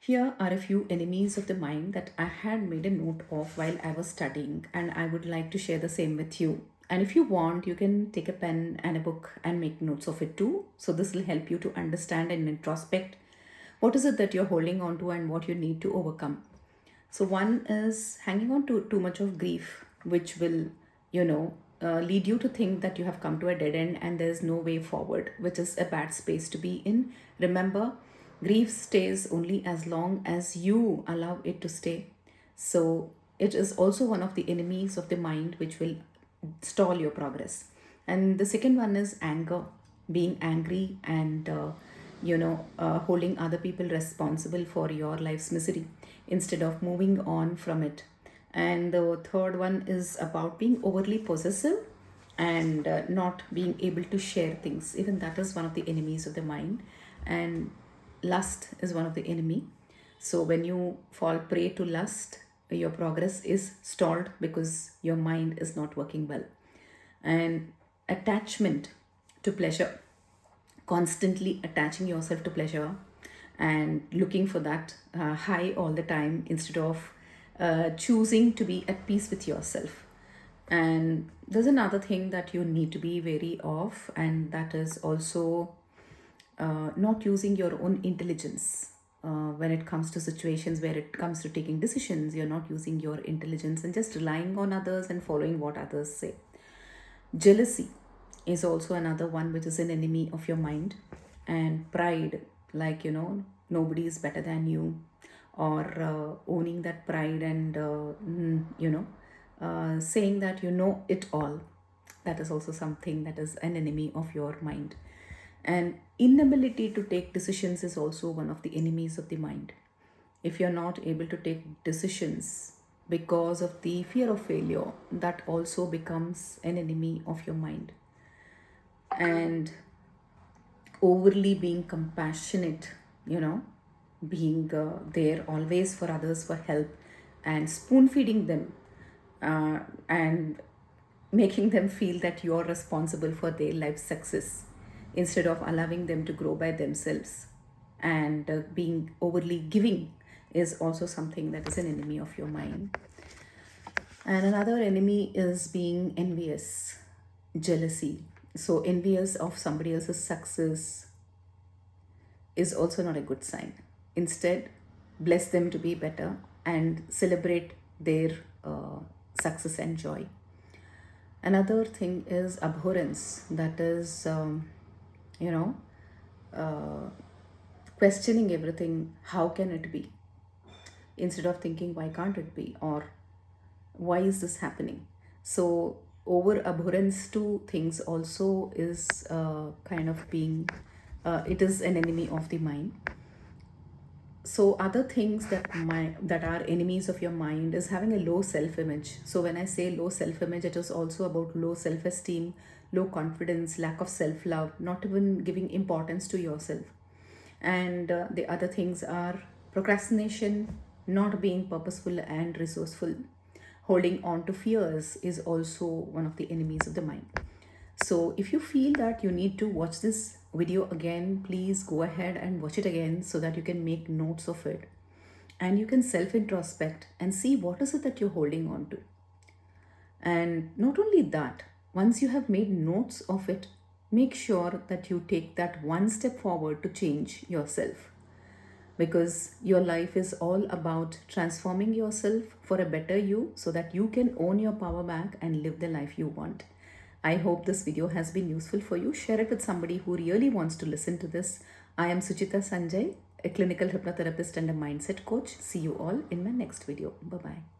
Here are a few enemies of the mind that I had made a note of while I was studying, and I would like to share the same with you. And if you want, you can take a pen and a book and make notes of it too. So, this will help you to understand and introspect what is it that you're holding on to and what you need to overcome. So, one is hanging on to too much of grief, which will, lead you to think that you have come to a dead end and there's no way forward, which is a bad space to be in. Remember, grief stays only as long as you allow it to stay. So, it is also one of the enemies of the mind which will stall your progress. And the second one is anger, being angry and holding other people responsible for your life's misery instead of moving on from it. And the third one is about being overly possessive and not being able to share things. Even that is one of the enemies of the mind. And lust is one of the enemy. So when you fall prey to lust, your progress is stalled because your mind is not working well. And attachment to pleasure, constantly attaching yourself to pleasure and looking for that high all the time instead of choosing to be at peace with yourself. And there's another thing that you need to be wary of, and that is also not using your own intelligence. When it comes to situations where it comes to taking decisions, you're not using your intelligence and just relying on others and following what others say. Jealousy is also another one which is an enemy of your mind. And pride, like, nobody is better than you, or owning that pride and, saying that you know it all. That is also something that is an enemy of your mind. And inability to take decisions is also one of the enemies of the mind. If you're not able to take decisions because of the fear of failure, that also becomes an enemy of your mind. And overly being compassionate, being there always for others for help and spoon feeding them and making them feel that you're responsible for their life success instead of allowing them to grow by themselves. And being overly giving is also something that is an enemy of your mind. And another enemy is being envious, jealousy. So, envious of somebody else's success is also not a good sign. Instead, bless them to be better and celebrate their success and joy. Another thing is abhorrence, that is, questioning everything. How can it be? Instead of thinking, why can't it be? Or why is this happening? So, over abhorrence to things also is kind of being, it is an enemy of the mind. So other things that are enemies of your mind is having a low self-image. So when I say low self-image, it is also about low self-esteem, low confidence, lack of self-love, not even giving importance to yourself. And the other things are procrastination, not being purposeful and resourceful. Holding on to fears is also one of the enemies of the mind. So if you feel that you need to watch this video again, please go ahead and watch it again so that you can make notes of it. And you can self-introspect and see what is it that you're holding on to. And not only that, once you have made notes of it, make sure that you take that one step forward to change yourself. Because your life is all about transforming yourself for a better you so that you can own your power back and live the life you want. I hope this video has been useful for you. Share it with somebody who really wants to listen to this. I am Suchita Sanjay, a clinical hypnotherapist and a mindset coach. See you all in my next video. Bye-bye.